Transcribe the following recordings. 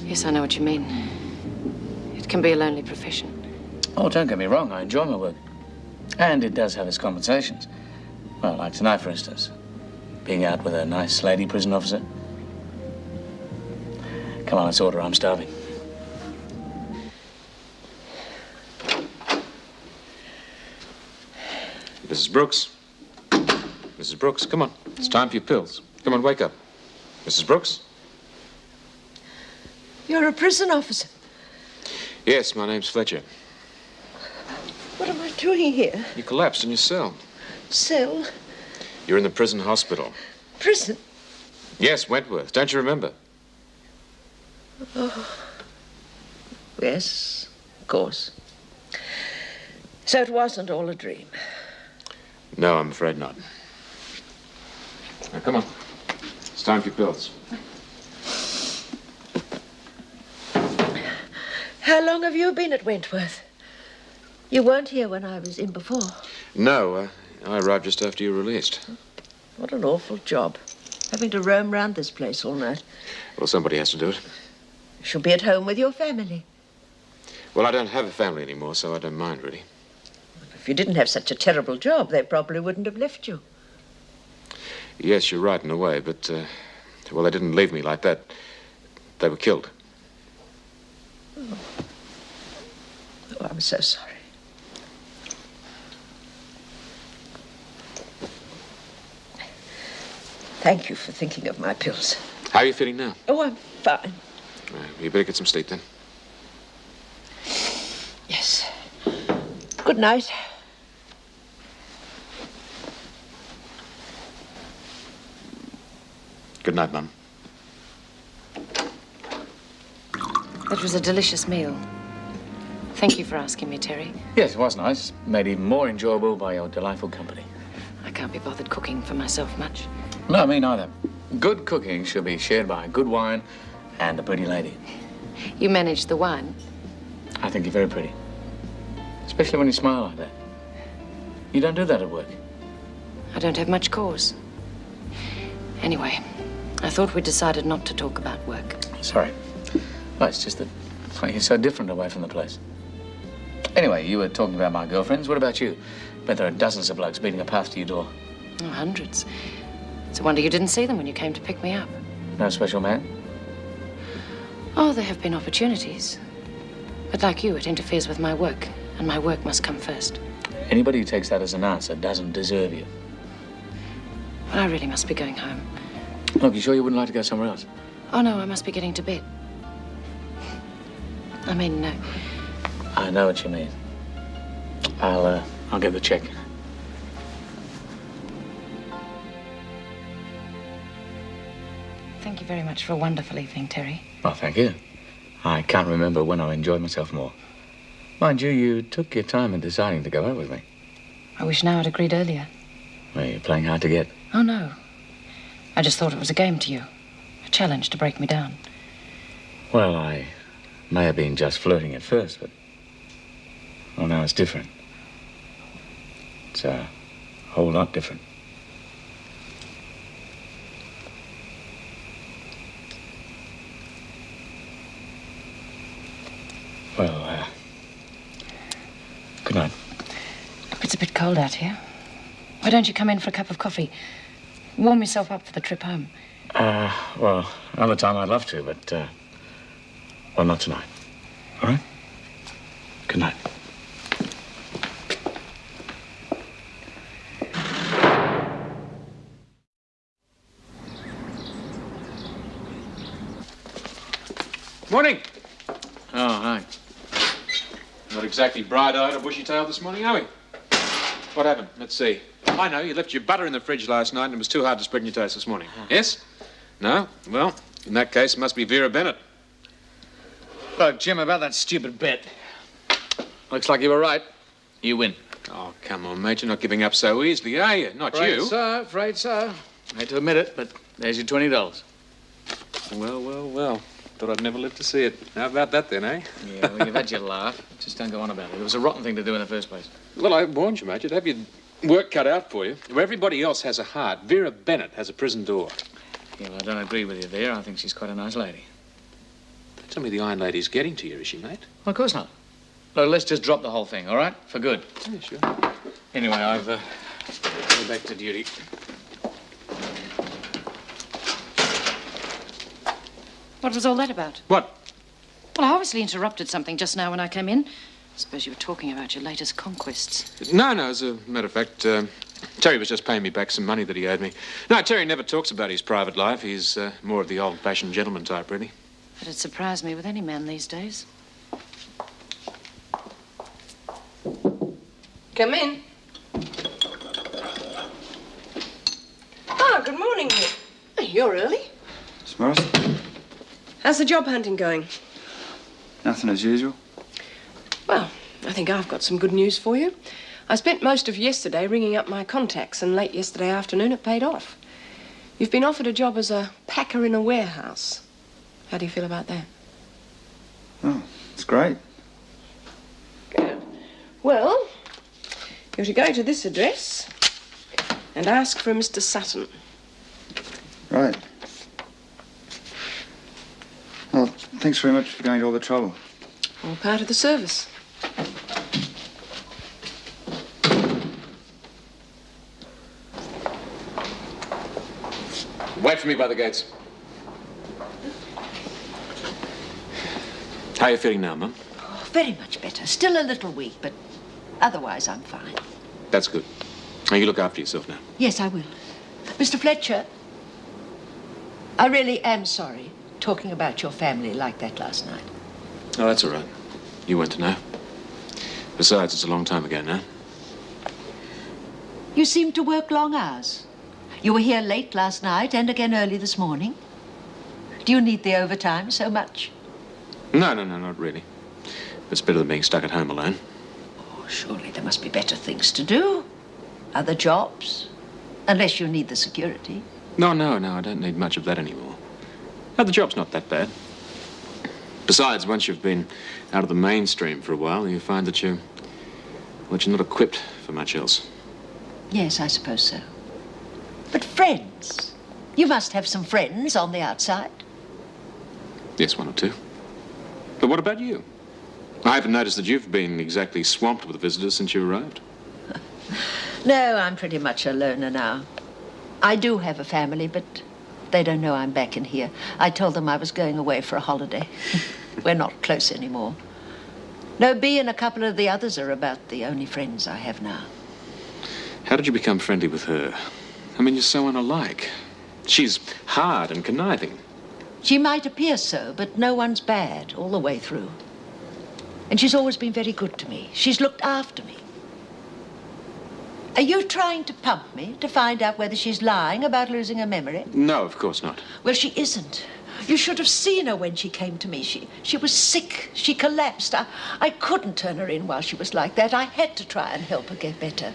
Yes, I know what you mean. It can be a lonely profession. Oh, don't get me wrong. I enjoy my work. And it does have its compensations. Well, like tonight, for instance. Being out with a nice lady prison officer. Come on, let's order. I'm starving. Mrs. Brooks. Mrs. Brooks, come on. It's time for your pills. Come on, wake up. Mrs. Brooks? You're a prison officer. Yes, my name's Fletcher. What am I doing here? You collapsed in your cell. Cell? You're in the prison hospital. Prison? Yes, Wentworth. Don't you remember? Oh. Yes, of course. So it wasn't all a dream. No, I'm afraid not. Now, come on. It's time for your pills. How long have you been at Wentworth? You weren't here when I was in before. No, I arrived just after you were released. What an awful job. Having to roam round this place all night. Well, somebody has to do it. You should be at home with your family. Well, I don't have a family anymore, so I don't mind, really. If you didn't have such a terrible job, they probably wouldn't have left you. Yes, you're right in a way, but, well, they didn't leave me like that. They were killed. Oh, I'm so sorry. Thank you for thinking of my pills. How are you feeling now? Oh, I'm fine. You better get some sleep, then. Yes. Good night. Good night, Mum. That was a delicious meal. Thank you for asking me, Terry. Yes, it was nice. Made even more enjoyable by your delightful company. I can't be bothered cooking for myself much. No, me neither. Good cooking should be shared by good wine and a pretty lady. You managed the wine. I think you're very pretty. Especially when you smile like that. You don't do that at work. I don't have much cause. Anyway, I thought we decided not to talk about work. Sorry. Well, it's just that you're so different away from the place. Anyway, you were talking about my girlfriends. What about you? Bet there are dozens of blokes beating a path to your door. Oh, hundreds. It's a wonder you didn't see them when you came to pick me up. No special man? Oh, there have been opportunities. But like you, it interferes with my work, and my work must come first. Anybody who takes that as an answer doesn't deserve you. Well, I really must be going home. Look, you sure you wouldn't like to go somewhere else? Oh, no, I must be getting to bed. I mean, no. I know what you mean. I'll get the check. Thank you very much for a wonderful evening, Terry. Oh, thank you. I can't remember when I enjoyed myself more. Mind you, you took your time in deciding to go out with me. I wish now I'd agreed earlier. Well, you're playing hard to get. Oh, no. I just thought it was a game to you. A challenge to break me down. Well, I may have been just flirting at first, but... well, now it's different. It's a whole lot different. Well, good night. Look, it's a bit cold out here. Why don't you come in for a cup of coffee? Warm yourself up for the trip home. Well, another time I'd love to, but, well, not tonight. All right? Good night. Morning. Oh, hi. Not exactly bright-eyed or bushy-tailed this morning, are we? What happened? Let's see. I know, you left your butter in the fridge last night and it was too hard to spread in your toast this morning. Yes? No? Well, in that case, it must be Vera Bennett. Look, Jim, about that stupid bet. Looks like you were right. You win. Oh, come on, mate. You're not giving up so easily, are you? Not you. Afraid so. Hate to admit it, but there's your $20. Well. Thought I'd never live to see it. How about that, then, eh? Yeah, well, you've had your laugh. Just don't go on about it. It was a rotten thing to do in the first place. Well, I warned you, mate. You'd have your work cut out for you. Where everybody else has a heart, Vera Bennett has a prison door. Yeah, well, I don't agree with you there. I think she's quite a nice lady. Tell me the Iron Lady's getting to you, is she, mate? Well, of course not. Look, let's just drop the whole thing, all right? For good. Yeah, sure. Anyway, I've go back to duty. What was all that about? What? Well, I obviously interrupted something just now when I came in. I suppose you were talking about your latest conquests. No, as a matter of fact, Terry was just paying me back some money that he owed me. No, Terry never talks about his private life. He's more of the old-fashioned gentleman type, really. It'd surprise me with any man these days. Come in. Ah, good morning, Nick. Oh, you're early. Miss Morris? How's the job hunting going? Nothing as usual. Well, I think I've got some good news for you. I spent most of yesterday ringing up my contacts, and late yesterday afternoon it paid off. You've been offered a job as a packer in a warehouse. How do you feel about that? Oh, it's great. Good. Well, you're to go to this address and ask for a Mr. Sutton. Right. Well, thanks very much for going to all the trouble. All part of the service. Wait for me by the gates. How are you feeling now, Mum? Oh, very much better. Still a little weak, but otherwise I'm fine. That's good. Now, you look after yourself now. Yes, I will. Mr. Fletcher, I really am sorry talking about your family like that last night. Oh, that's all right. You weren't to know. Besides, it's a long time ago now. You seem to work long hours. You were here late last night and again early this morning. Do you need the overtime so much? No, not really. It's better than being stuck at home alone. Oh, surely there must be better things to do. Other jobs. Unless you need the security. No, I don't need much of that anymore. No, the job's not that bad. Besides, once you've been out of the mainstream for a while, you find that you're not equipped for much else. Yes, I suppose so. But friends. You must have some friends on the outside. Yes, one or two. But what about you? I haven't noticed that you've been exactly swamped with visitors since you arrived. No, I'm pretty much a loner now. I do have a family, but they don't know I'm back in here. I told them I was going away for a holiday. We're not close anymore. No, Bea and a couple of the others are about the only friends I have now. How did you become friendly with her? I mean, you're so unalike. She's hard and conniving. She might appear so, but no one's bad all the way through. And she's always been very good to me. She's looked after me. Are you trying to pump me to find out whether she's lying about losing her memory? No, of course not. Well, she isn't. You should have seen her when she came to me. She was sick. She collapsed. I couldn't turn her in while she was like that. I had to try and help her get better.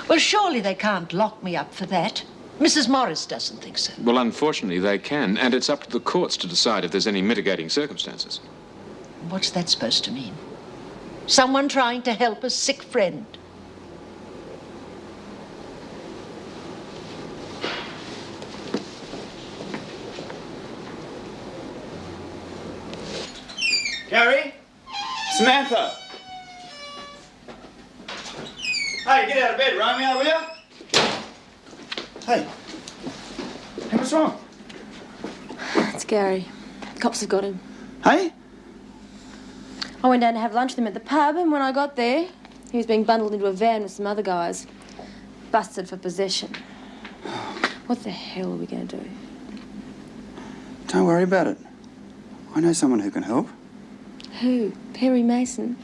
Well, surely they can't lock me up for that. Mrs. Morris doesn't think so. Well, unfortunately, they can, and it's up to the courts to decide if there's any mitigating circumstances. What's that supposed to mean? Someone trying to help a sick friend. Gary? Samantha? Hey, get out of bed, Romeo, will you? Hey. Hey, what's wrong? It's Gary. The cops have got him. Hey? I went down to have lunch with him at the pub, and when I got there, he was being bundled into a van with some other guys. Busted for possession. What the hell are we going to do? Don't worry about it. I know someone who can help. Who? Perry Mason?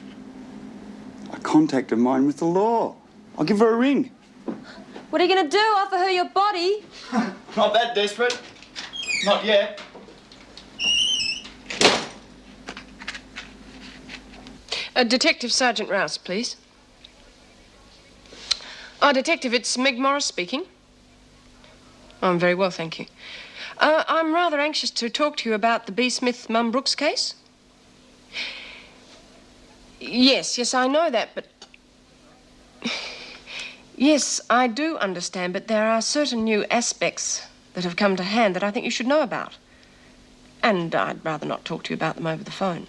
A contact of mine with the law. I'll give her a ring. What are you going to do? Offer her your body? Not that desperate. Not yet. Detective Sergeant Rouse, please. Detective, it's Meg Morris speaking. Oh, I'm very well, thank you. I'm rather anxious to talk to you about the B. Smith Mum Brooks case. Yes, I know that, but... Yes, I do understand, but there are certain new aspects that have come to hand that I think you should know about. And I'd rather not talk to you about them over the phone.